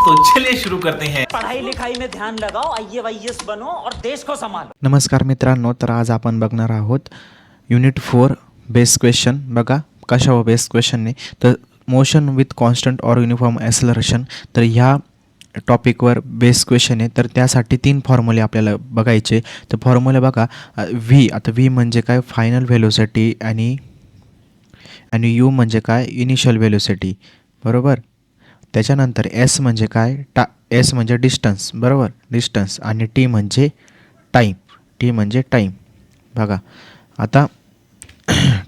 तो चलिए शुरू करते हैं। पढ़ाई लिखाई में ध्यान लगाओ, IAS बनो और देश को संभालो। नमस्कार मित्रांनो, तर आज आपण बघणार आहोत युनिट 4 बेस क्वेश्चन. बघा कशावर बेस क्वेश्चनने, तर मोशन विथ कॉन्स्टंट और युनिफॉर्म ॲक्सलरेशन. तर ह्या टॉपिकवर बेस क्वेश्चन आहे. तर त्यासाठी 3 फॉर्म्युले आपल्याला बघायचे. तर फॉर्म्युला बघा, व्ही. आता व्ही म्हणजे काय, फायनल व्हेलोसिटी, आणि यू म्हणजे काय, इनिशियल व्हेलोसिटी, बरोबर. त्याच्यानंतर एस म्हणजे काय, एस म्हणजे डिस्टन्स, बरोबर, डिस्टन्स. आणि टी म्हणजे टाईम. बघा आता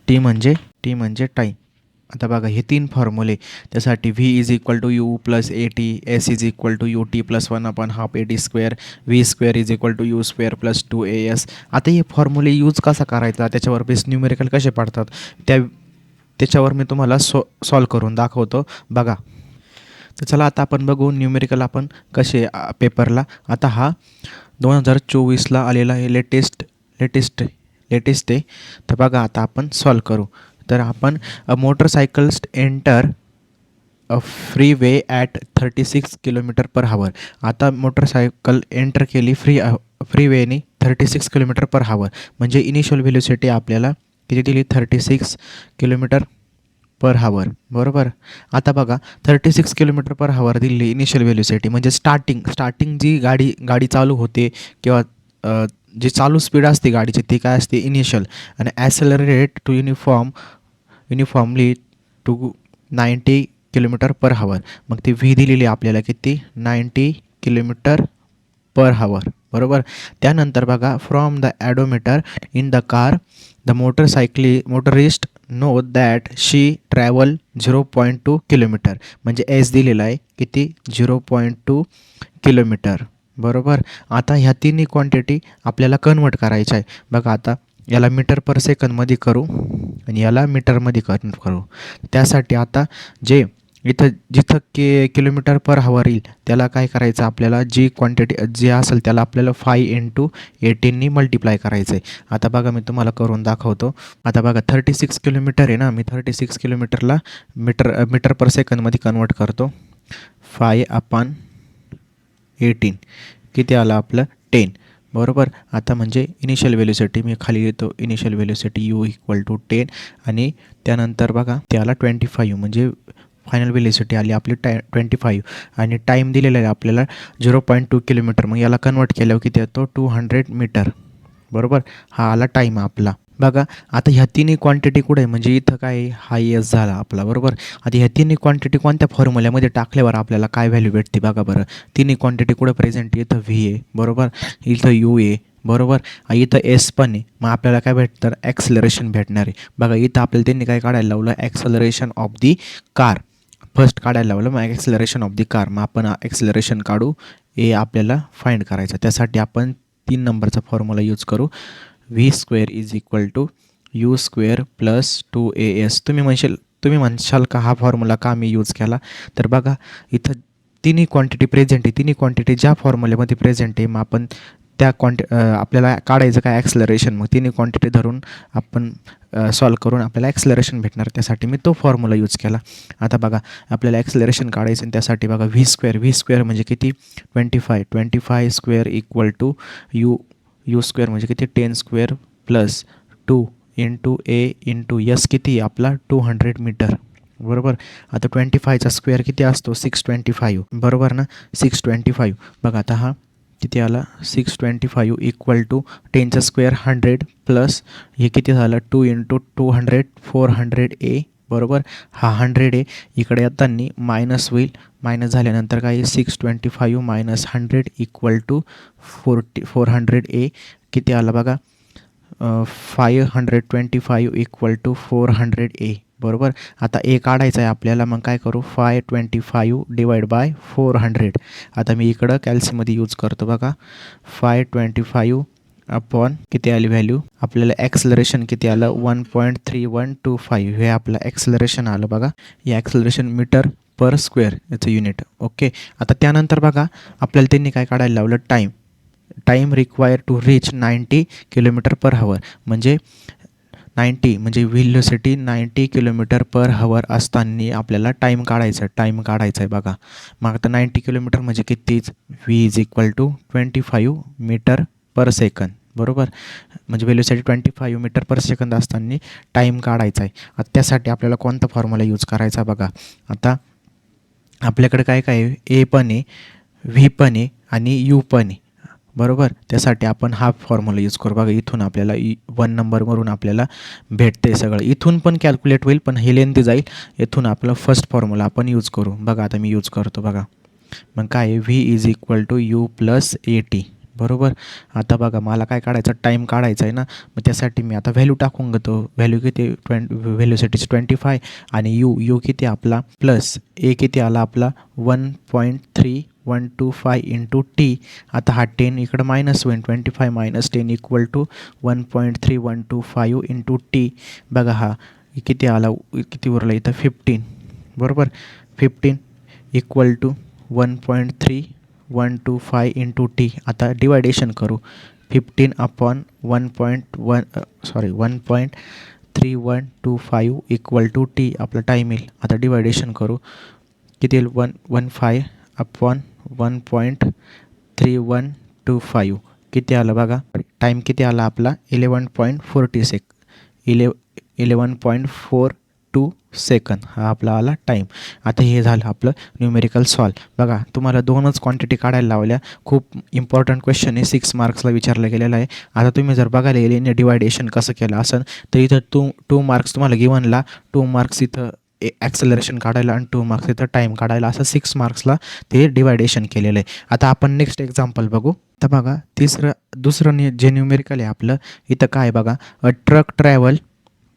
टी म्हणजे टाईम. आता बघा हे 3 फॉर्म्युले. त्यासाठी V is equal to U plus A T, S is equal to U T plus 1/2 A T square, V square is equal to U square plus 2 A S. आता हे फॉर्म्युले यूज कसा करायचा, त्याच्यावर बेस न्यूमेरिकल कसे पडतात त्याच्यावर मी तुम्हाला solve करून दाखवतो. बघा तर चला आता आपण बघू न्यूमेरिकल आपण कसे पेपरला. आता हा 2024ला आलेला हे लेटेस्ट आहे. तर बघा आता आपण सॉल्व करू. तर आपण motorcycles enter a free way at 36 km/h. आता मोटरसायकल एंटर केली फ्री वेने 36 km/h. म्हणजे इनिशियल व्हेलोसिटी आपल्याला किती दिली, 36 km/h, बरोबर. आता बघा 36 km/h दिली इनिशियल व्हेलोसिटी, म्हणजे स्टार्टिंग जी गाडी चालू होते किंवा जी चालू स्पीड असते गाडीची ती काय असते, इनिशियल. आणि ॲक्सेलरेट टू युनिफॉर्मली टू 90 km/h. मग ती व्ही दिलेली आपल्याला किती, 90 km/h, बरोबर. त्यानंतर बघा, from the odometer in the car the motorist know that she travel 0.2 km. म्हणजे एस दिलेला आहे किती, 0.2 km, बरोबर. आता ह्या तिन्ही क्वांटिटी आपल्याला कन्वर्ट करायच्या आहे. बघा आता याला मीटर पर सेकंदमध्ये करू आणि याला मीटरमध्ये कन्वर्ट करू. त्यासाठी आता जिथं km/h येईल त्याला काय करायचं, आपल्याला जी क्वांटिटी जे असेल त्याला आपल्याला 5 × 18 मल्टिप्लाय करायचं आहे. आता बघा मी तुम्हाला करून दाखवतो. आता बघा 36 km आहे ना, मी 36 km मीटर पर सेकंदमध्ये कन्वर्ट करतो. 5/18 किती आलं आपलं, 10, बरोबर. आता म्हणजे इनिशियल व्हेलोसिटी मी खाली येतो, initial velocity U equal to 10, आणि त्यानंतर बघा त्याला 25, म्हणजे फायनल व्हेलोसिटी आली आपली 25, आणि टाईम दिलेला आहे आपल्याला 0.2 km. मग याला कन्वर्ट केल्यावर किती येतो, 200 मीटर, बरोबर. हा आला टाईम आपला. बघा आता ह्या तिन्ही क्वांटिटी कुठे आहे, म्हणजे इथं काय, हा एस झाला आपला, बरोबर. आता ह्या तिन्ही क्वांटिटी कोणत्या फॉर्म्युल्यामध्ये टाकल्यावर आपल्याला काय व्हॅल्यू भेटते बघा बरं. तिन्ही क्वांटिटी कुठे प्रेझेंट, इथं व्ही आहे, बरोबर, इथं यू आहे, बरोबर, इथं एस पण आहे. मग आपल्याला काय भेटतं, ॲक्सलरेशन भेटणार आहे. बघा इथं आपल्याला त्यांनी काय काढायला लावलं, acceleration of the car first काढायला लावलं, मग ॲक्सलरेशन ऑफ दी कार. मग आपण ॲक्सलरेशन काढू, हे आपल्याला फाइंड करायचं. त्यासाठी आपण 3 नंबरचा फॉर्म्युला यूज करू. V square is equal to U square plus 2as. तुम्ही म्हणशाल का हा फॉर्म्युला का मी यूज केला, तर बघा इथं तिन्ही क्वांटिटी प्रेझेंट आहे. तिन्ही क्वांटिटी ज्या फॉर्म्युल्यामध्ये प्रेझेंट आहे, मग आपण त्या आपल्याला काढायचं काय, ॲक्सलरेशन. मग तिन्ही क्वांटिटी धरून आपण सॉल्व करून आपल्याला ॲक्सलरेशन भेटणार. त्यासाठी मी तो फॉर्म्युला यूज केला. आता बघा आपल्याला ॲक्सलरेशन काढायचं, आणि त्यासाठी बघा व्ही स्क्वेअर म्हणजे किती, 25 square equal to U square म्हणजे किती, 10 स्क्वेअर प्लस 2 × a × s किती आपला 200 मीटर, बरोबर. आता 25चा स्क्वेअर किती असतो, 625, बरोबर ना, 625. बघा आता हा किती आला, 625 इक्वल टू 10चा स्क्वेअर 100 प्लस हे किती झालं, 2 × 200 400a, बरोबर. हा 100 आहे, इकडे येताना मायनस होईल, मायनस झाल्यानंतर काय, 625 - 100 इक्वल टू 400a किती आला बघा, 525 इक्वल टू 400a, बरोबर. आता ए काढायचं आहे आपल्याला, मग काय करू, 525 डिवाइड बाय 400. आता मी इकडं कॅल्सीमध्ये यूज करतो. बघा 525 अपॉन किती आली व्हॅल्यू आपल्याला, ॲक्सलरेशन किती आलं, 1.3125 हे आपलं ॲक्सलरेशन आलं. बघा हे ॲक्सलरेशन मीटर पर स्क्वेअर याचं युनिट, ओके. आता त्यानंतर बघा आपल्याला त्यांनी काय काढायला लावलं, time require to reach 90 km/h. म्हणजे 90 म्हणजे व्हेलोसिटी 90 किलोमीटर पर हवर असताना आपल्याला टाईम काढायचा आहे बघा. मग आता 90 किलोमीटर म्हणजे कितीच, v is equal to 25 metre per second, बरोबर. म्हणजे व्हेलोसिटी 25 मीटर पर सेकंद असताना टाईम काढायचा आहे. आता त्यासाठी आपल्याला कोणता फॉर्म्युला यूज करायचा बघा. आता आपल्याकडे काय काय आहे, ए पण आहे, व्ही पण आहे आणि यू पण आहे, बरोबर. त्यासाठी आपण हा फॉर्म्युला यूज करू बघा. इथून आपल्याला 1 नंबरवरून आपल्याला भेटते सगळं. इथून पण कॅल्क्युलेट होईल पण हे लेंथी जाईल. इथून आपलं फर्स्ट फॉर्म्युला आपण यूज करू बघा. आता मी यूज करतो बघा. मग काय आहे, V is equal to U plus A T, बरोबर. आता बघा मला काय काढायचं, टाईम काढायचा आहे ना. मग त्यासाठी मी आता व्हॅल्यू टाकून घेतो. व्हॅल्यू किती, व्हॅल्यूसाठीच 25 आणि यू किती आपला प्लस ए किती आला आपला 1.3125 इंटू टी. आता हा 10 इकडं मायनस होईल, 25 minus 10 equal to 1.3125 into T. बघा हा किती आला, किती उरला इथं 15, बरोबर. 15 इक्वल टू 1.3125 इंटू टी. आता डिवायडेशन करू. 15 अपॉन 1.3125 इक्वल टू टी आपला टाईम येईल. आता डिवायडेशन करू. किती येईल, 115 अपॉन 1.3125 किती आलं बघा. टाईम किती आला आपला 11.42 सेकंद हा आपला आला टाईम. आता हे झालं आपलं न्यूमेरिकल सॉल्व. बघा तुम्हाला 2च क्वांटिटी काढायला लावल्या. खूप इम्पॉर्टंट क्वेश्चन आहे, 6 मार्क्सला विचारलं गेलेलं आहे. आता तुम्ही जर बघायला गेले डिवायडेशन कसं केलं असेल तर इथं 2 मार्क्स तुम्हाला गिवनला, 2 मार्क्स इथं ॲक्सेलरेशन काढायला आणि 2 मार्क्स इथं टाईम काढायला, असं 6 मार्क्सला ते डिवायडेशन केलेलं आहे. आता आपण नेक्स्ट एक्झाम्पल बघू. आता बघा दुसरं जे न्यूमेरिकल आहे आपलं, इथं काय बघा, अ truck travel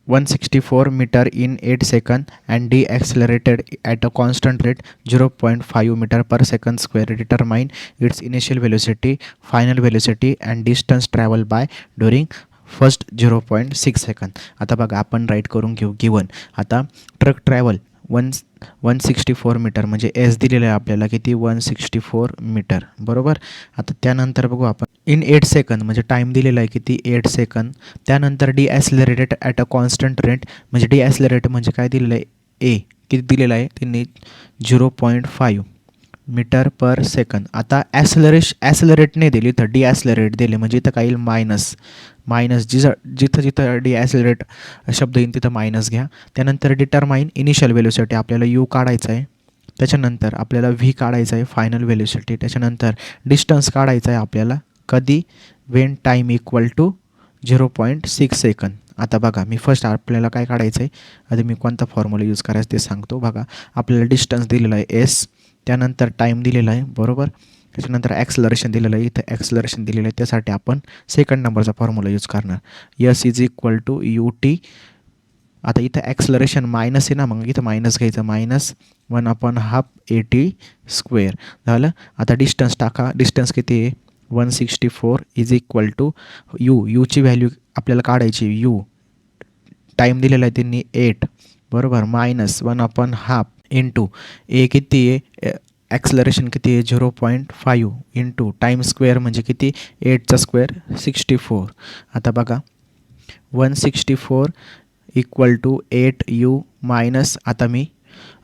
164 meter in 8 seconds and deaccelerated at a constant rate 0.5 meter per second square. Determine its initial velocity, final velocity and distance traveled by during first 0.6 second. आता बघा आपण राईट करून घेऊ गिवन. आता ट्रक ट्रॅव्हल 164 मीटर म्हणजे S दिलेलं आहे आपल्याला किती 164 मीटर, बरोबर. आता त्यानंतर बघू आपण इन 8 सेकंद म्हणजे टाईम दिलेला आहे किती 8 सेकंद. त्यानंतर डिॲक्सिलरेटेड ॲट अ कॉन्स्टंट रेट म्हणजे डिॲक्सिलरेट म्हणजे काय दिलेलं आहे, ए किती दिलेलं आहे त्यांनी 0.5 मीटर पर सेकंद. आता ॲक्सेलरेट नाही दिली तर डिॲक्सेलरेट दिले म्हणजे इथं काय येईल मायनस जिथं डिॲक्सेलरेट शब्द येईल तिथं मायनस घ्या. त्यानंतर डिटरमाइन इनिशियल व्हॅल्यूसाठी आपल्याला यू काढायचं आहे. त्याच्यानंतर आपल्याला व्ही काढायचं आहे फायनल व्हॅल्यूसाठी. त्याच्यानंतर डिस्टन्स काढायचं आहे आपल्याला कधी when time equal to 0.6 second. आता बघा मी फर्स्ट आपल्याला काय काढायचं आहे, आता मी कोणता फॉर्म्युला यूज करायचं ते सांगतो. बघा आपल्याला डिस्टन्स दिलेला आहे एस, त्यानंतर टाईम दिलेला आहे, बरोबर. त्याच्यानंतर ॲक्सेलरेशन दिलेलं आहे, इथं ॲक्सेलरेशन दिलेलं आहे. त्यासाठी आपण सेकंड नंबरचा फॉर्म्युला यूज करणार. S is equal to U T. आता इथं ॲक्सेलरेशन मायनस आहे ना, मग इथं मायनस घ्यायचं, मायनस 1/2 AT स्क्वेअर झालं. आता डिस्टन्स टाका, डिस्टन्स किती आहे 164 इज इक्वल टू यूची व्हॅल्यू आपल्याला काढायची. यू टाईम दिलेला आहे त्यांनी 8, बरोबर, मायनस 1/2 इंटू ए किती आहे ॲक्सेलरेशन किती आहे 0.5 इंटू टाईम स्क्वेअर म्हणजे किती 8चा स्क्वेअर 64. आता बघा 164 इक्वल टू 8u मायनस आता मी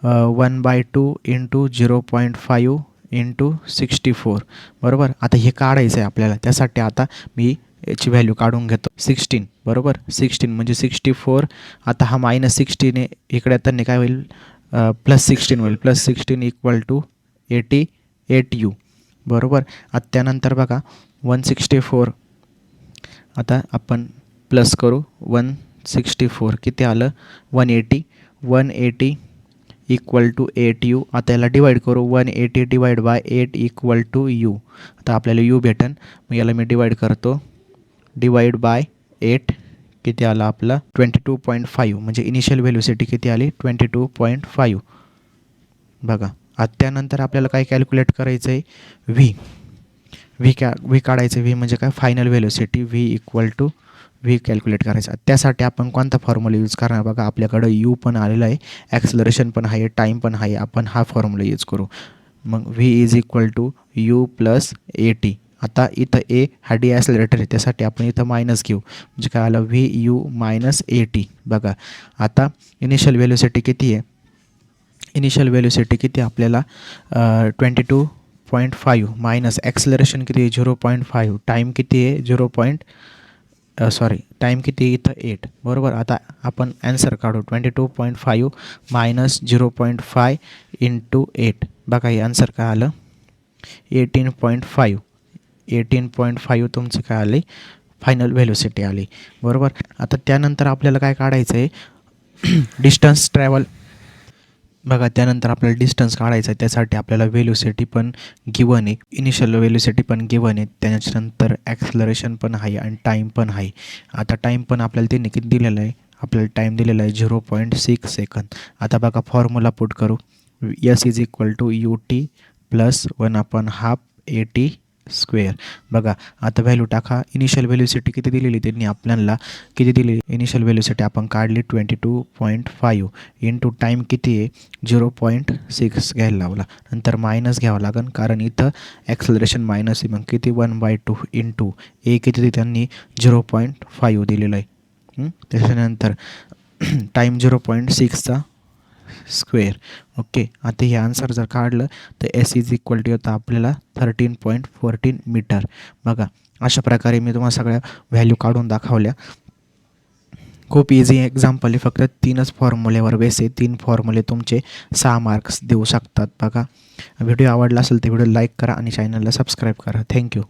1/2 इंटू 0.5 इंटू 64, बरोबर. आता हे काढायचं आहे आपल्याला, त्यासाठी आता मी याची व्हॅल्यू काढून घेतो 16, बरोबर. 16 म्हणजे 64. आता हा मायनस 16 आहे इकडे आता काय होईल प्लस 16 होईल. प्लस 16 इक्वल टू 88u, बरोबर. आता त्यानंतर बघा 164 आता आपण प्लस करू 164 किती आलं 180 इक्वल टू 8u. आता याला डिवाईड करू 180 divide by 8 equal to U. आता आपल्याला यू भेटन, मग याला मी डिवाईड करतो, डिवाइड बाय 8 किती आला आपला 22.5 म्हणजे इनिशियल व्हॅल्यूसिटी किती आली 22.5. बघा आता त्यानंतर आपल्याला काय कॅल्क्युलेट करायचं आहे व्ही काढायचं. व्ही म्हणजे काय final velocity, v equal to v calculate करायचा. त्यासाठी आपण कोणता फॉर्म्युला यूज करणार बघा. आपल्याकडं यू पण आलेला आहे, ॲक्सेलरेशन पण आहे, टाईम पण आहे. आपण हा फॉर्म्युला यूज करू. मग V is equal to U plus A T. आता इथं ए हा डिॲक्सलरेटर आहे, त्यासाठी आपण इथं मायनस घेऊ, म्हणजे काय आलं VU मायनस AT. बघा आता इनिशियल व्हेलोसिटी किती आहे, इनिशियल व्हेलोसिटी किती आपल्याला 22.5 मायनस ॲक्सलरेशन किती आहे 0.5, टाईम किती आहे टाईम किती इथं 8. बरोबर. आता आपण ॲन्सर काढू 22.5 मायनस 0.5 इंटू 8. बघा हे आन्सर काय आलं 18.5. 18.5 तुमचं काय आले फायनल व्हेलोसिटी आली. बरोबर. आता त्यानंतर आपल्याला काय काढायचं आहे डिस्टन्स ट्रॅव्हल. बघा त्यानंतर आपल्याला डिस्टन्स काढायचं आहे, त्यासाठी आपल्याला व्हेलोसिटी पण गिवन आहे, इनिशियल व्हेलोसिटी पण गिवन आहे, त्याच्यानंतर ॲक्सलरेशन पण आहे आणि टाईम पण आहे. आता टाईम पण आपल्याला त्यांनी किती दिलेलं आहे, आपल्याला टाईम दिलेला आहे 0.6 सेकंद. आता बघा फॉर्म्युला पुट करू, S is equal to UT plus 1/2 AT square. बघा आता व्हॅल्यू टाका, इनिशियल व्हेलोसिटी किती दिलेली त्यांनी आपल्याला, किती दिली इनिशियल व्हेलोसिटी आपण काढली 22.5 इंटू टाईम किती आहे 0.6 घ्यायला लावला, नंतर मायनस घ्यावं लागेल कारण इथं ॲक्सलरेशन मायनस आहे, मग किती 1/2 इंटू ए किती त्यांनी 0.5 दिलेलं आहे. त्याच्यानंतर टाईम 0.6चा स्क्वेअर. ओके. आता हे आन्सर जर काढलं तर S इज इक्वल टू होतं आपल्याला 13.14 मीटर. बघा अशा प्रकारे मी तुम्हाला सगळ्या व्हॅल्यू काढून दाखवल्या. खूप इझी एक्झाम्पल आहे, फक्त 3च फॉर्म्युलेवर बेस आहे, 3 फॉर्म्युले तुमचे 6 मार्क्स देऊ शकतात. बघा व्हिडिओ आवडला असेल तर व्हिडिओ लाईक करा आणि चॅनलला सबस्क्राईब करा. थँक्यू.